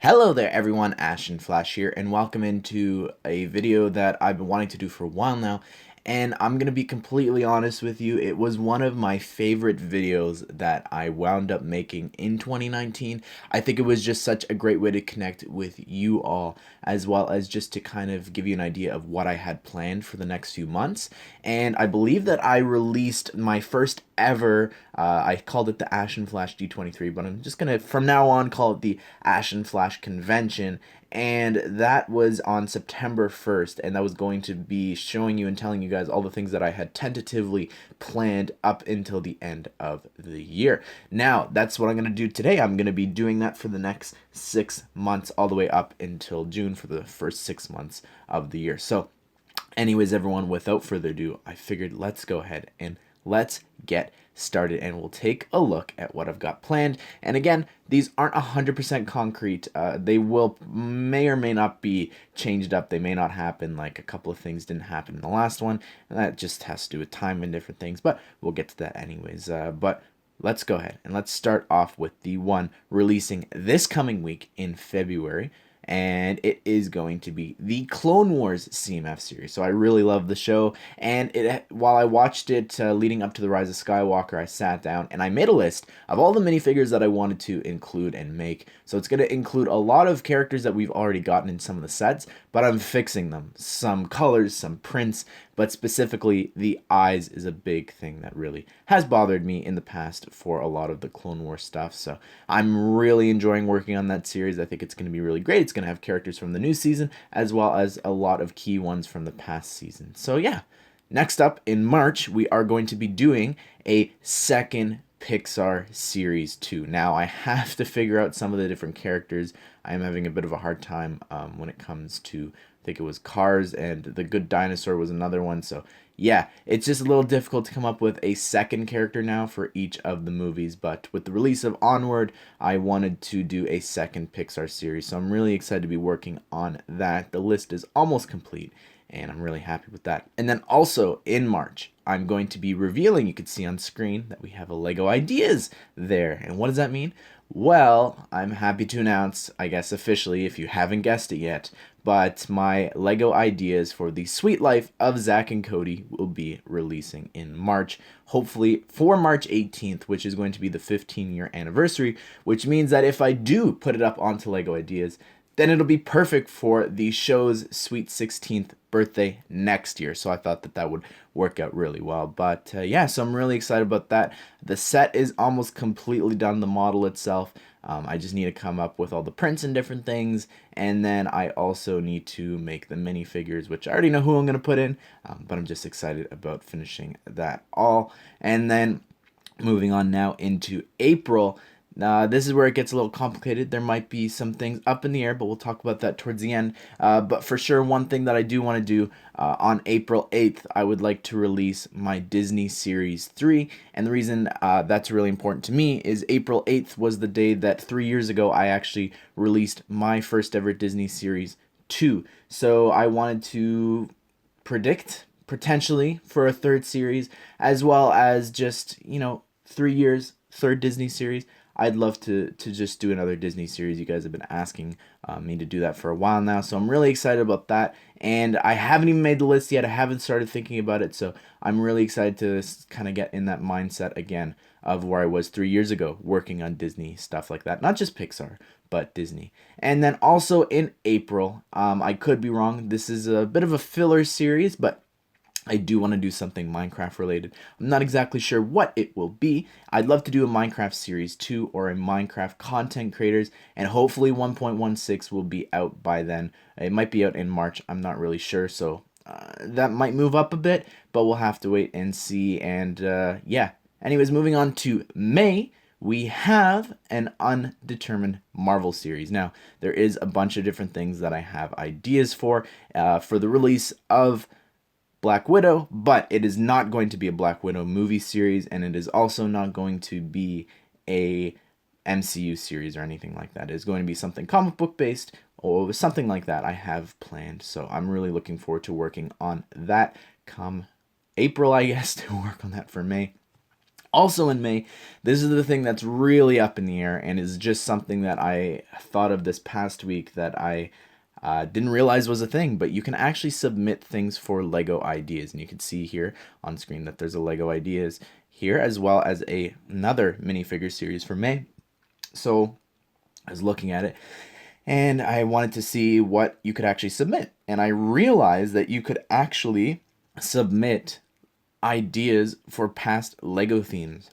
Hello there everyone, Ashnflash here, and welcome into a video that I've been wanting to do for a while now. And I'm going to be completely honest with you, it was one of my favorite videos that I wound up making in 2019. I think it was just such a great way to connect with you all, as well as just to kind of give you an idea of what I had planned for the next few months. And I believe that I released my first ever, I called it the Ashnflash D23, but I'm just going to, from now on, call it the Ashnflash Convention. And that was on September 1st, and that was going to be showing you and telling you guys all the things that I had tentatively planned up until the end of the year. Now, that's what I'm going to do today. I'm going to be doing that for the next 6 months, all the way up until June for the first 6 months of the year. So, anyways, everyone, without further ado, I figured let's go ahead and let's get started, and we'll take a look at what I've got planned. And again, these aren't 100% concrete. They may or may not be changed up. They may not happen. Like a couple of things didn't happen in the last one, and that just has to do with time and different things, but we'll get to that anyways. But let's go ahead and let's start off with the one releasing this coming week in February, and it is going to be the Clone Wars CMF series. So I really love the show, and while I watched it leading up to the Rise of Skywalker, I sat down and I made a list of all the minifigures that I wanted to include and make. So it's going to include a lot of characters that we've already gotten in some of the sets, but I'm fixing them. Some colors, some prints, but specifically the eyes is a big thing that really has bothered me in the past for a lot of the Clone Wars stuff. So I'm really enjoying working on that series. I think it's going to be really great. It's going to have characters from the new season as well as a lot of key ones from the past season. So yeah, next up in March, we are going to be doing a second Pixar Series 2. Now, I have to figure out some of the different characters. I am having a bit of a hard time when it comes to, I think it was Cars, and The Good Dinosaur was another one. So yeah, it's just a little difficult to come up with a second character now for each of the movies. But with the release of Onward, I wanted to do a second Pixar series. So I'm really excited to be working on that. The list is almost complete, and I'm really happy with that. And then also in March, I'm going to be revealing, you can see on screen that we have a Lego Ideas there. And what does that mean? Well, I'm happy to announce, I guess officially, if you haven't guessed it yet, but my Lego Ideas for the Sweet Life of Zack and Cody will be releasing in March, hopefully for March 18th, which is going to be the 15-year anniversary, which means that if I do put it up onto Lego Ideas, then it'll be perfect for the show's sweet 16th birthday next year. So I thought that that would work out really well. But yeah, so I'm really excited about that. The set is almost completely done, the model itself. I just need to come up with all the prints and different things. And then I also need to make the minifigures, which I already know who I'm going to put in. But I'm just excited about finishing that all. And then moving on now into April. This is where it gets a little complicated. There might be some things up in the air, but we'll talk about that towards the end. But for sure, one thing that I do want to do on April 8th, I would like to release my Disney Series 3. And the reason that's really important to me is April 8th was the day that 3 years ago I actually released my first ever Disney Series 2. So I wanted to predict potentially for a third series, as well as just, 3 years, third Disney series. I'd love to just do another Disney series. You guys have been asking me to do that for a while now, so I'm really excited about that. And I haven't even made the list yet. I haven't started thinking about it, so I'm really excited to kind of get in that mindset again of where I was 3 years ago working on Disney stuff like that. Not just Pixar, but Disney. And then also in April, I could be wrong. This is a bit of a filler series, but I do want to do something Minecraft related. I'm not exactly sure what it will be. I'd love to do a Minecraft Series 2 or a Minecraft Content Creators, and hopefully 1.16 will be out by then. It might be out in March, I'm not really sure, so that might move up a bit, but we'll have to wait and see. And yeah, anyways, moving on to May, we have an undetermined Marvel series. Now, there is a bunch of different things that I have ideas for the release of Black Widow, but it is not going to be a Black Widow movie series, and it is also not going to be a MCU series or anything like that. It is going to be something comic book based or something like that I have planned. So I'm really looking forward to working on that come April, I guess, to work on that for May. Also in May, this is the thing that's really up in the air and is just something that I thought of this past week that I didn't realize was a thing, but you can actually submit things for Lego ideas. And you can see here on screen that there's a Lego ideas here, as well as another minifigure series for May. So I was looking at it and I wanted to see what you could actually submit. And I realized that you could actually submit ideas for past Lego themes.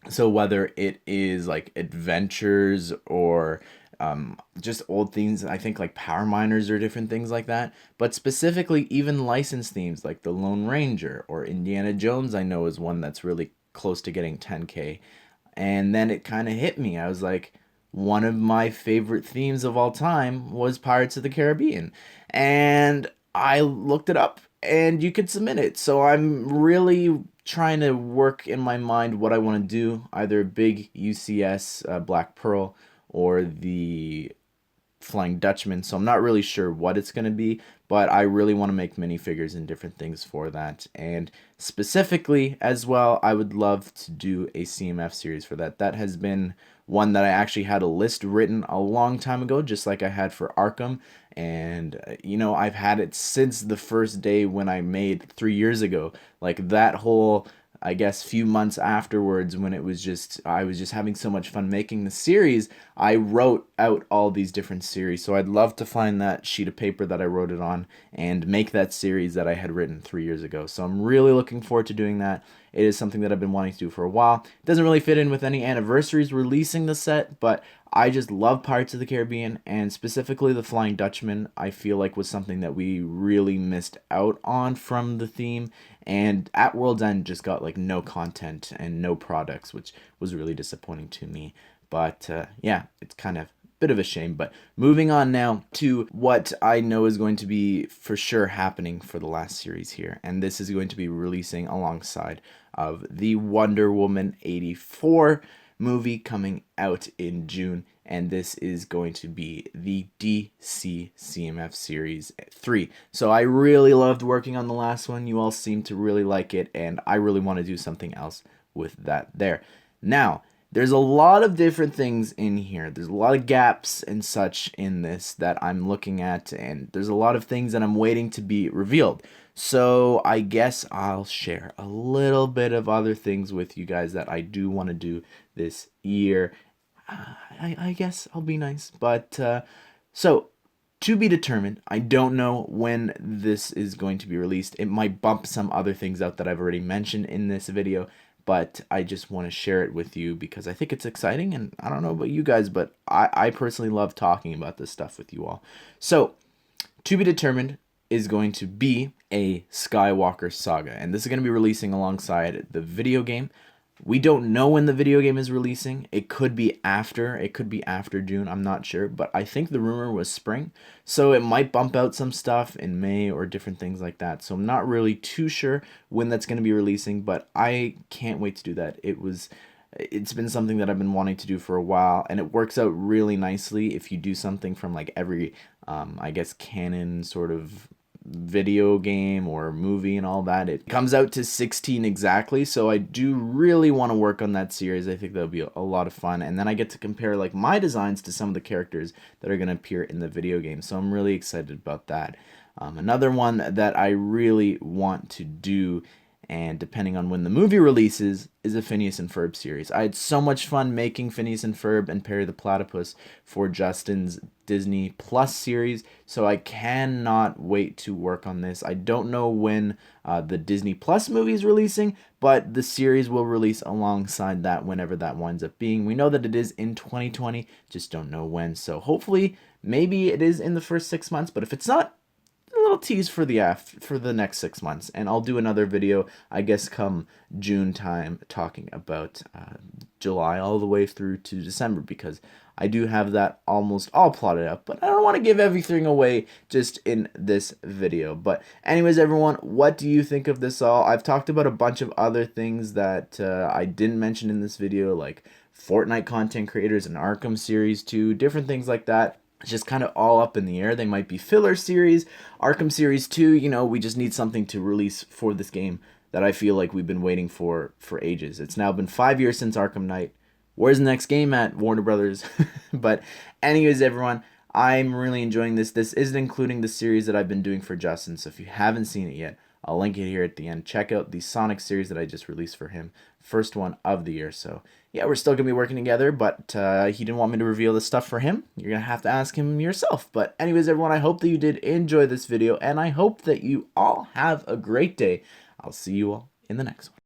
So whether it is like adventures or just old themes, I think like Power Miners or different things like that. But specifically, even licensed themes like the Lone Ranger or Indiana Jones, I know is one that's really close to getting 10K. And then it kind of hit me. I was like, one of my favorite themes of all time was Pirates of the Caribbean. And I looked it up and you could submit it. So I'm really trying to work in my mind what I want to do, either big UCS Black Pearl or the Flying Dutchman. So I'm not really sure what it's going to be, but I really want to make minifigures and different things for that. And specifically as well, I would love to do a CMF series for that. That has been one that I actually had a list written a long time ago, just like I had for Arkham. And, I've had it since the first day when I made 3 years ago. Like that whole, I guess, few months afterwards when I was just having so much fun making the series, I wrote out all these different series. So I'd love to find that sheet of paper that I wrote it on and make that series that I had written 3 years ago. So I'm really looking forward to doing that. It is something that I've been wanting to do for a while. It doesn't really fit in with any anniversaries releasing the set, but I just love Pirates of the Caribbean, and specifically the Flying Dutchman, I feel like was something that we really missed out on from the theme. And at World's End just got like no content and no products, which was really disappointing to me. But yeah, it's kind of bit of a shame. But moving on now to what I know is going to be for sure happening for the last series here. And this is going to be releasing alongside of the Wonder Woman 84 movie coming out in June. And this is going to be the DC Cmf Series 3. So I really loved working on the last one. You all seem to really like it, and I really want to do something else with that there. Now, there's a lot of different things in here. There's a lot of gaps and such in this that I'm looking at, and there's a lot of things that I'm waiting to be revealed. So I guess I'll share a little bit of other things with you guys that I do want to do this year. I guess I'll be nice. But so to be determined. I don't know when this is going to be released. It might bump some other things out that I've already mentioned in this video, but I just want to share it with you because I think it's exciting, and I don't know about you guys, but I personally love talking about this stuff with you all. So, to be determined is going to be a Skywalker Saga, and this is going to be releasing alongside the video game. We don't know when the video game is releasing. It could be after June, I'm not sure, but I think the rumor was spring, so it might bump out some stuff in May or different things like that. So I'm not really too sure when that's going to be releasing, but I can't wait to do that. It's been something that I've been wanting to do for a while, and it works out really nicely if you do something from like every I guess canon sort of video game or movie and all that. It comes out to 16 exactly, so I do really want to work on that series. I think that'll be a lot of fun, and then I get to compare like my designs to some of the characters that are going to appear in the video game, so I'm really excited about that. Another one that I really want to do, and depending on when the movie releases, is a Phineas and Ferb series. I had so much fun making Phineas and Ferb and Perry the Platypus for Justin's Disney Plus series, so I cannot wait to work on this. I don't know when the Disney Plus movie is releasing, but the series will release alongside that whenever that winds up being. We know that it is in 2020, just don't know when, so hopefully maybe it is in the first 6 months, but if it's not, a little tease for the next 6 months, and I'll do another video I guess come June time talking about July all the way through to December, because I do have that almost all plotted out, but I don't want to give everything away just in this video. But anyways, everyone, what do you think of this all? I've talked about a bunch of other things that I didn't mention in this video, like Fortnite content creators and Arkham series 2, different things like that. It's just kind of all up in the air. They might be filler series. Arkham Series 2, we just need something to release for this game that I feel like we've been waiting for ages. It's now been 5 years since Arkham Knight. Where's the next game at, Warner Brothers? But anyways, everyone, I'm really enjoying this. This isn't including the series that I've been doing for Justin, so if you haven't seen it yet, I'll link it here at the end. Check out the Sonic series that I just released for him. First one of the year. So, yeah, we're still going to be working together, but he didn't want me to reveal this stuff for him. You're going to have to ask him yourself. But anyways, everyone, I hope that you did enjoy this video, and I hope that you all have a great day. I'll see you all in the next one.